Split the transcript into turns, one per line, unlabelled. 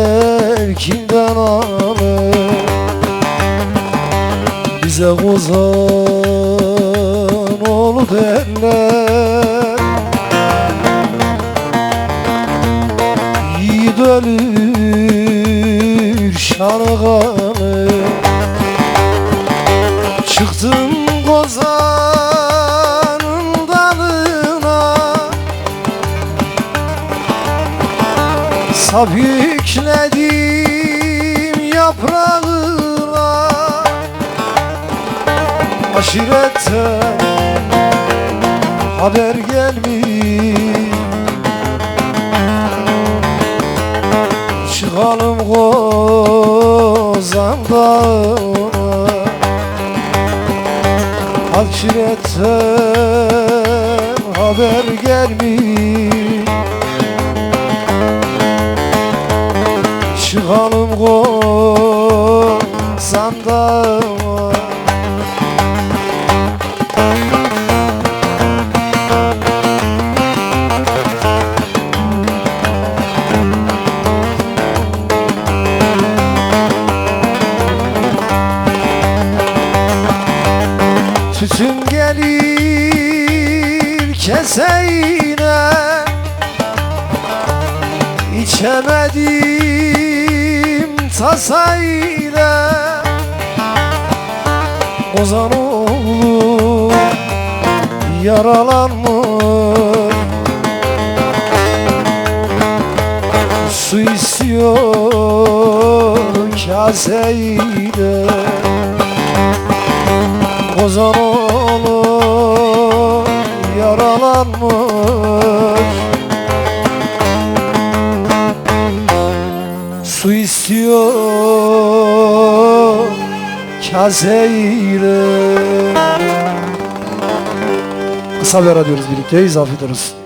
terkinden alır, bize kozan oğlu derler. Yiğit ölür şanı kanı, çıktım kozanın dalına, sap yükledim yaprağına. Aşiretten haber gelmiş, çıkalım Kozan Dağı'na. Aşiretten haber gelmiş, çıkalım Kozan Dağı'na. Tütün gelir keseğine, İçemedim tasayla. Kozan oğlu yaralanmış, su istiyor kaseyle. Kozan oğlu yaralanmış, su istiyor kaseyle. Kısa bir ara diyoruz birlikteyiz. Afiyet olsun.